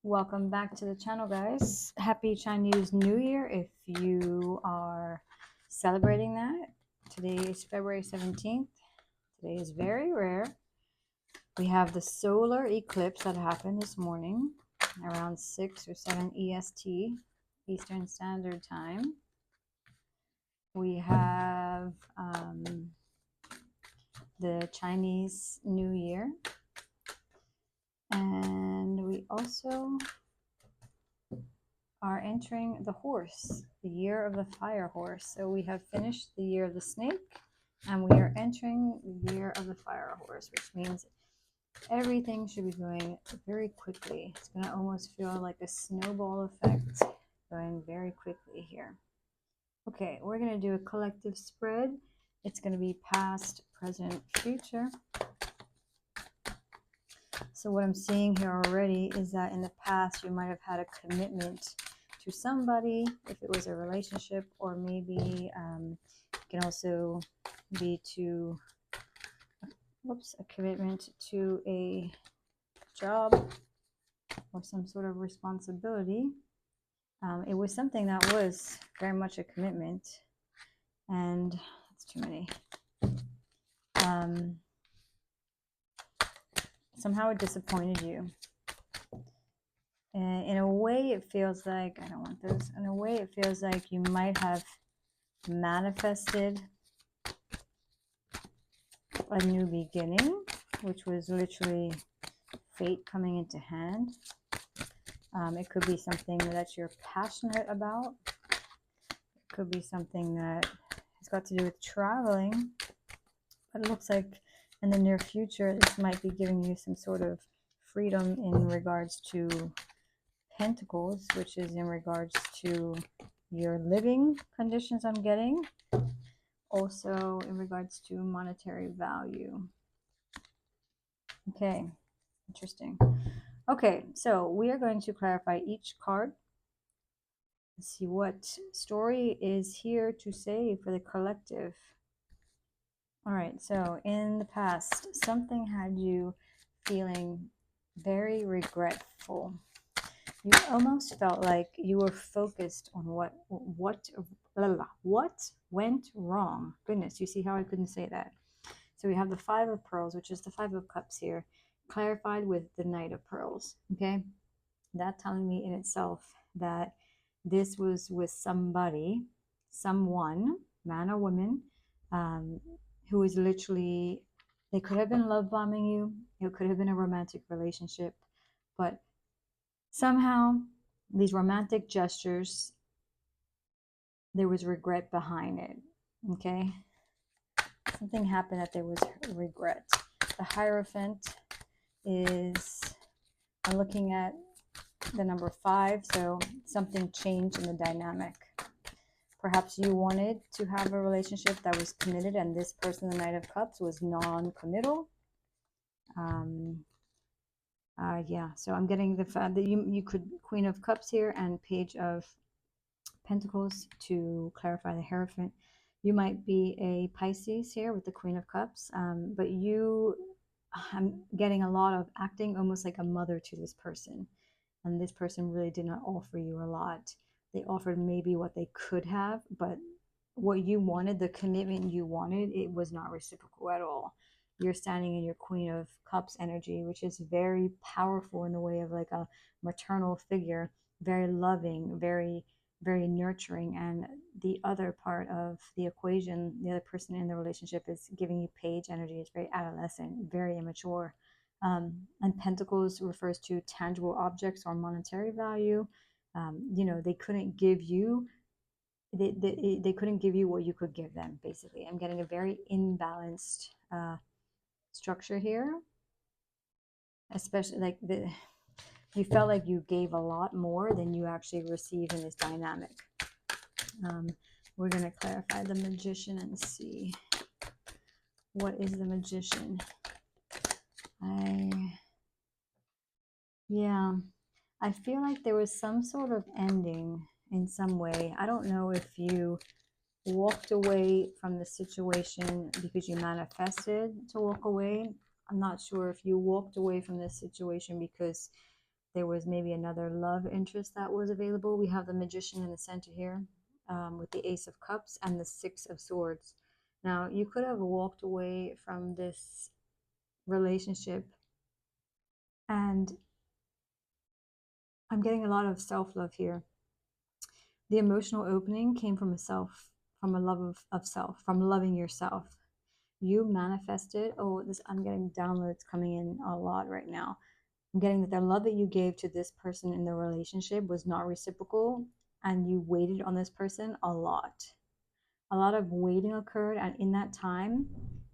Welcome back to the channel, guys. Happy Chinese New Year if you are celebrating that. Today is February 17th. Today is very rare. We have the solar eclipse that happened this morning around 6 or 7 EST, Eastern Standard Time. We have the Chinese New Year. And we also are entering the horse, the year of the fire horse. So we have finished the year of the snake and we are entering the year of the fire horse, which means everything should be going very quickly. It's going to almost feel like a snowball effect going very quickly here. Okay, we're going to do a collective spread. It's going to be past, present, future. So what I'm seeing here already is that in the past you might have had a commitment to somebody, if it was a relationship, or maybe it can also be to a commitment to a job or some sort of responsibility. It was something that was very much a commitment, and that's too many. Somehow it disappointed you. In a way, it feels like, I don't want those. In a way, it feels like you might have manifested a new beginning, which was literally fate coming into hand. It could be something that you're passionate about. It could be something that has got to do with traveling. But it looks like in the near future, this might be giving you some sort of freedom in regards to Pentacles, which is in regards to your living conditions, I'm getting. Also in regards to monetary value. Okay, interesting. Okay, so we are going to clarify each card. Let's see what story is here to say for the collective. All right, so in the past, something had you feeling very regretful. You almost felt like you were focused on what went wrong. Goodness, you see how I couldn't say that. So we have the Five of Pearls, which is the Five of Cups here, clarified with the Knight of Pearls. Okay, that telling me in itself that this was with somebody, someone, man or woman, who is literally, they could have been love bombing you. It could have been a romantic relationship, but somehow these romantic gestures, there was regret behind it. Okay, something happened that there was regret. The Hierophant is, I'm looking at the number 5, so something changed in the dynamic. Perhaps you wanted to have a relationship that was committed, and this person, the Knight of Cups, was non-committal. Yeah, so I'm getting the fact that you could Queen of Cups here and Page of Pentacles to clarify the Hierophant. You might be a Pisces here with the Queen of Cups, but I'm getting a lot of acting almost like a mother to this person. And this person really did not offer you a lot. They offered maybe what they could have, but what you wanted, the commitment you wanted, it was not reciprocal at all. You're standing in your Queen of Cups energy, which is very powerful in the way of like a maternal figure, very loving, very, very nurturing. And the other part of the equation, the other person in the relationship is giving you Page energy. It's very adolescent, very immature. And Pentacles refers to tangible objects or monetary value. They couldn't give you, they couldn't give you what you could give them, basically. I'm getting a very imbalanced structure here, especially like you felt like you gave a lot more than you actually received in this dynamic. We're going to clarify the Magician and see what is the Magician. I feel like there was some sort of ending in some way. I don't know if you walked away from the situation because you manifested to walk away. I'm not sure if you walked away from this situation because there was maybe another love interest that was available. We have the Magician in the center here, with the Ace of Cups and the Six of Swords. Now, you could have walked away from this relationship, and I'm getting a lot of self-love here. The emotional opening came from from a love of self, from loving yourself. You manifested, oh, this, I'm getting downloads coming in a lot right now. I'm getting that the love that you gave to this person in the relationship was not reciprocal, and you waited on this person a lot. A lot of waiting occurred, and in that time,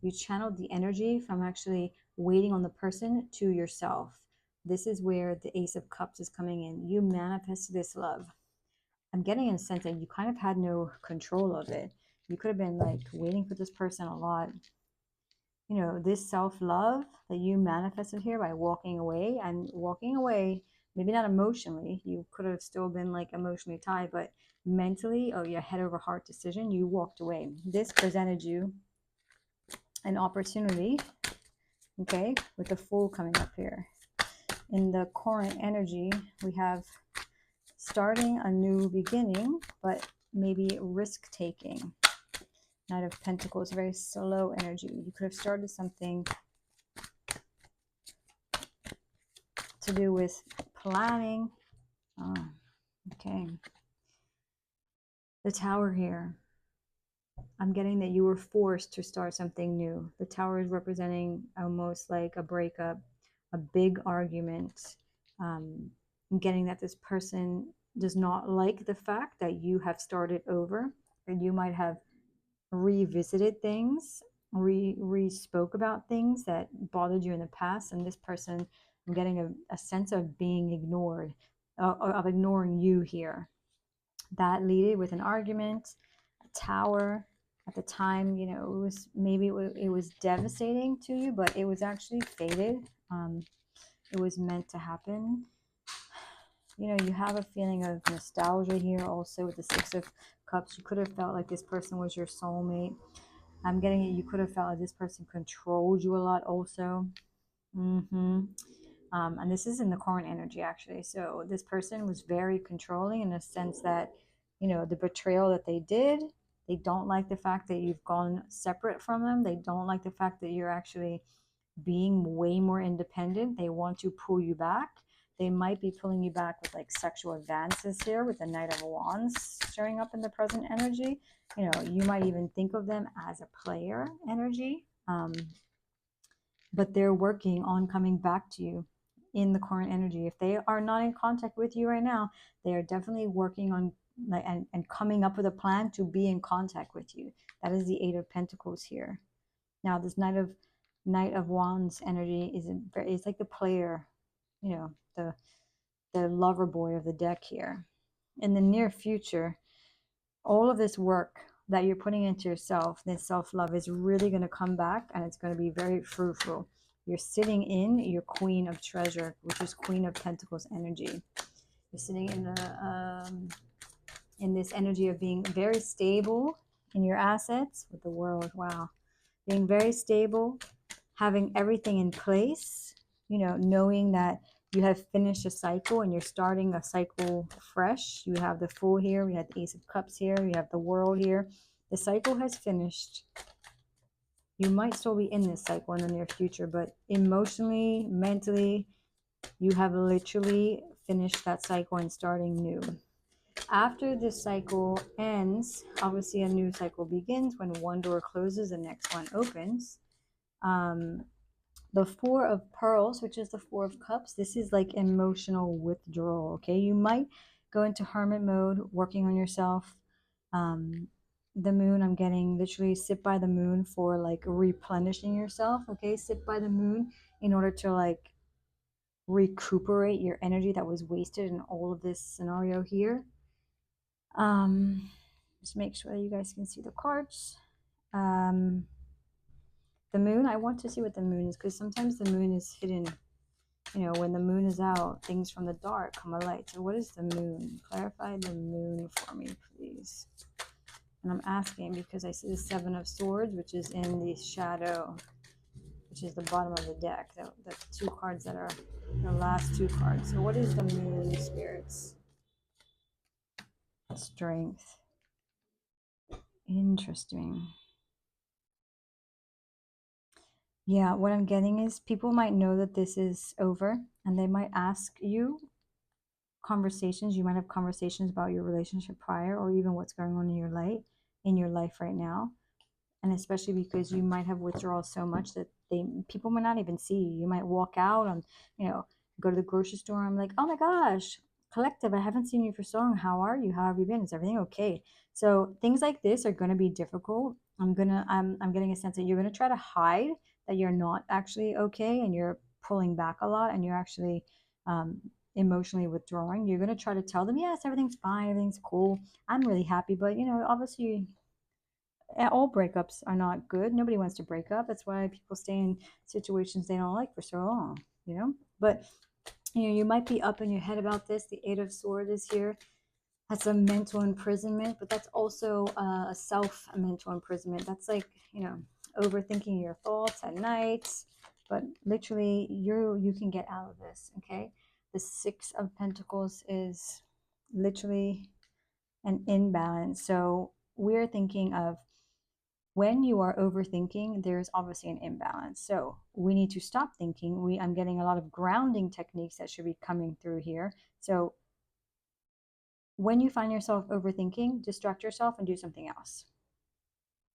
you channeled the energy from actually waiting on the person to yourself. This is where the Ace of Cups is coming in. You manifested this love. I'm getting a sense that you kind of had no control of it. You could have been like waiting for this person a lot. You know, this self-love that you manifested here by walking away, and walking away, maybe not emotionally, you could have still been like emotionally tied, but mentally, oh, your head over heart decision, you walked away. This presented you an opportunity, okay, with the Fool coming up here. In the current energy, we have starting a new beginning, but maybe risk taking. Knight of Pentacles, very slow energy. You could have started something to do with planning. Oh, okay. The Tower here. I'm getting that you were forced to start something new. The Tower is representing almost like a breakup, a big argument. I'm getting that this person does not like the fact that you have started over, and you might have revisited things, re-spoke about things that bothered you in the past, and this person, I'm getting a sense of being ignored, of ignoring you here. That leaded with an argument, a tower. At the time, you know, it was maybe it was devastating to you, but it was actually fated. It was meant to happen. You know, you have a feeling of nostalgia here also with the Six of Cups. You could have felt like this person was your soulmate. I'm getting it. You could have felt like this person controlled you a lot also. And this is in the current energy, actually. So this person was very controlling in a sense that, you know, the betrayal that they did, they don't like the fact that you've gone separate from them. They don't like the fact that you're actually being way more independent. They want to pull you back. They might be pulling you back with like sexual advances here with the Knight of Wands showing up in the present energy. You know, you might even think of them as a player energy. But they're working on coming back to you in the current energy. If they are not in contact with you right now, they are definitely working on like and coming up with a plan to be in contact with you. That is the Eight of Pentacles here. Now this Knight of Wands energy is like the player, you know, the lover boy of the deck here. In the near future, all of this work that you're putting into yourself, this self-love, is really going to come back, and it's going to be very fruitful. You're sitting in your Queen of Treasure, which is Queen of Pentacles energy. You're sitting in this energy of being very stable in your assets with the World. Wow. Being very stable, having everything in place, you know, knowing that you have finished a cycle and you're starting a cycle fresh. You have the Fool here, we have the Ace of Cups here, you have the World here. The cycle has finished. You might still be in this cycle in the near future, but emotionally, mentally, you have literally finished that cycle and starting new. After this cycle ends, obviously a new cycle begins. When one door closes, the next one opens. The Four of Pearls, which is the Four of Cups, this is like emotional withdrawal, okay? You might go into hermit mode, working on yourself. The Moon, I'm getting literally sit by the moon for like replenishing yourself, okay? Sit by the moon in order to like recuperate your energy that was wasted in all of this scenario here. Just make sure that you guys can see the cards. The Moon, I want to see what the Moon is, because sometimes the Moon is hidden. You know, when the Moon is out, things from the dark come alight. So what is the Moon? Clarify the Moon for me, please. And I'm asking because I see the Seven of Swords, which is in the shadow, which is the bottom of the deck. The two cards that are the last two cards. So what is the moon, spirits? Strength. Interesting. Yeah, what I'm getting is people might know that this is over and they might ask you conversations. You might have conversations about your relationship prior or even what's going on in your life right now. And especially because you might have withdrawal so much that people might not even see you. You might walk out on, go to the grocery store. I'm like, oh my gosh, collective, I haven't seen you for so long. How are you? How have you been? Is everything okay? So things like this are going to be difficult. I'm getting a sense that you're going to try to hide that you're not actually okay and you're pulling back a lot and you're actually emotionally withdrawing. You're going to try to tell them, yes, everything's fine, everything's cool, I'm really happy, but obviously all breakups are not good. Nobody wants to break up. That's why people stay in situations they don't like for so long. But you might be up in your head about this. The Eight of Swords is here. That's a mental imprisonment, but that's also a self mental imprisonment. That's like, overthinking your thoughts at night. But literally, you can get out of this. Okay. The Six of Pentacles is literally an imbalance. So we're thinking of when you are overthinking, there's obviously an imbalance. So we need to stop thinking. I'm getting a lot of grounding techniques that should be coming through here. So when you find yourself overthinking, distract yourself and do something else.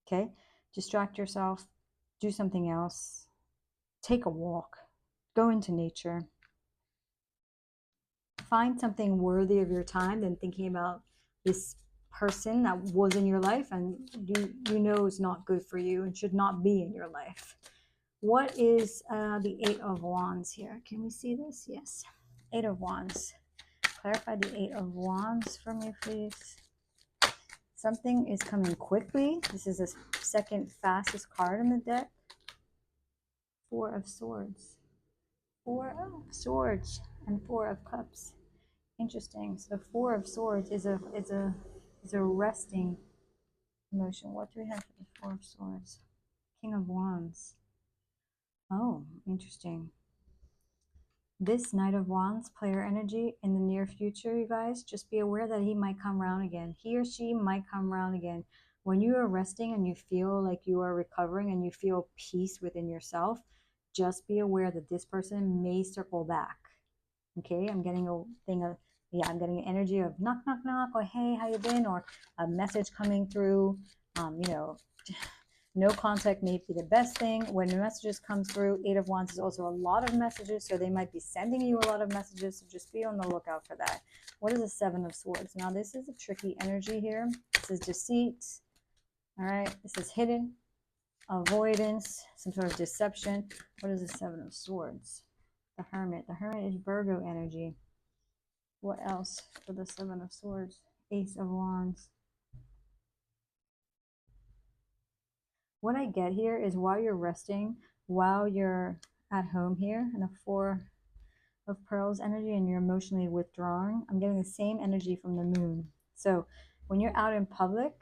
Okay? Distract yourself, do something else, take a walk, go into nature. Find something worthy of your time than thinking about this person that was in your life and you know is not good for you and should not be in your life. What is the Eight of Wands here? Can we see this? Yes. Eight of Wands. Clarify the Eight of Wands for me, please. Something is coming quickly. This is the second fastest card in the deck. Four of Swords. Four of Swords and Four of Cups. Interesting. So the Four of Swords is a resting emotion. What do we have for the Four of Swords? King of Wands. Oh, interesting. This Knight of Wands player energy in the near future, you guys, just be aware that he might come around again. He or she might come around again. When you are resting and you feel like you are recovering and you feel peace within yourself, just be aware that this person may circle back. Okay, I'm getting a thing of, I'm getting an energy of knock, knock, knock, or hey, how you been? Or a message coming through, no contact may be the best thing. When the messages come through, Eight of Wands is also a lot of messages, so they might be sending you a lot of messages, so just be on the lookout for that. What is the Seven of Swords? Now, this is a tricky energy here. This is deceit. All right, this is hidden, avoidance, some sort of deception. What is the Seven of Swords? The Hermit. The Hermit is Virgo energy. What else for the Seven of Swords? Ace of Wands. What I get here is while you're resting, while you're at home here, and a Four of Pearls energy, and you're emotionally withdrawing, I'm getting the same energy from the moon. So when you're out in public,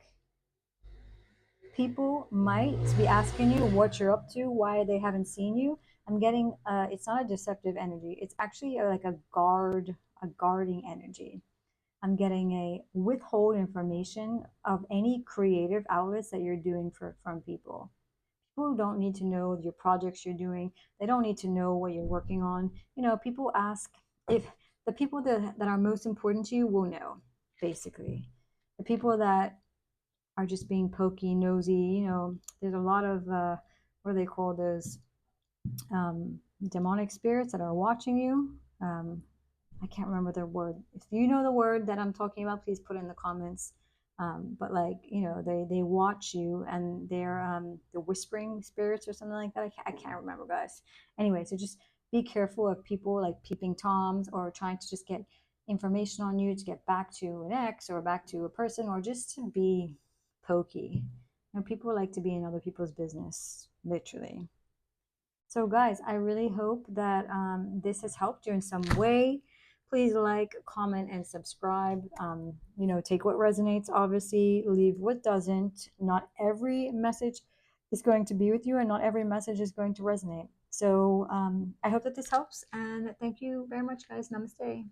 people might be asking you what you're up to, why they haven't seen you. I'm getting it's not a deceptive energy. It's actually like a guarding energy. I'm getting a withhold information of any creative outlets that you're doing from people. People don't need to know your projects you're doing. They don't need to know what you're working on. People ask if the people that are most important to you will know, basically. The people that are just being pokey, nosy, there's a lot of, what do they call those, demonic spirits that are watching you. I can't remember the word. If you know the word that I'm talking about, please put it in the comments. But they watch you, and they're the whispering spirits or something like that. I can't remember, guys. Anyway, so just be careful of people like peeping toms or trying to just get information on you to get back to an ex or back to a person or just to be pokey. People like to be in other people's business, literally. So guys, I really hope that this has helped you in some way. Please like, comment, and subscribe. Take what resonates, obviously, leave what doesn't. Not every message is going to be with you, and not every message is going to resonate. So I hope that this helps, and thank you very much, guys. Namaste.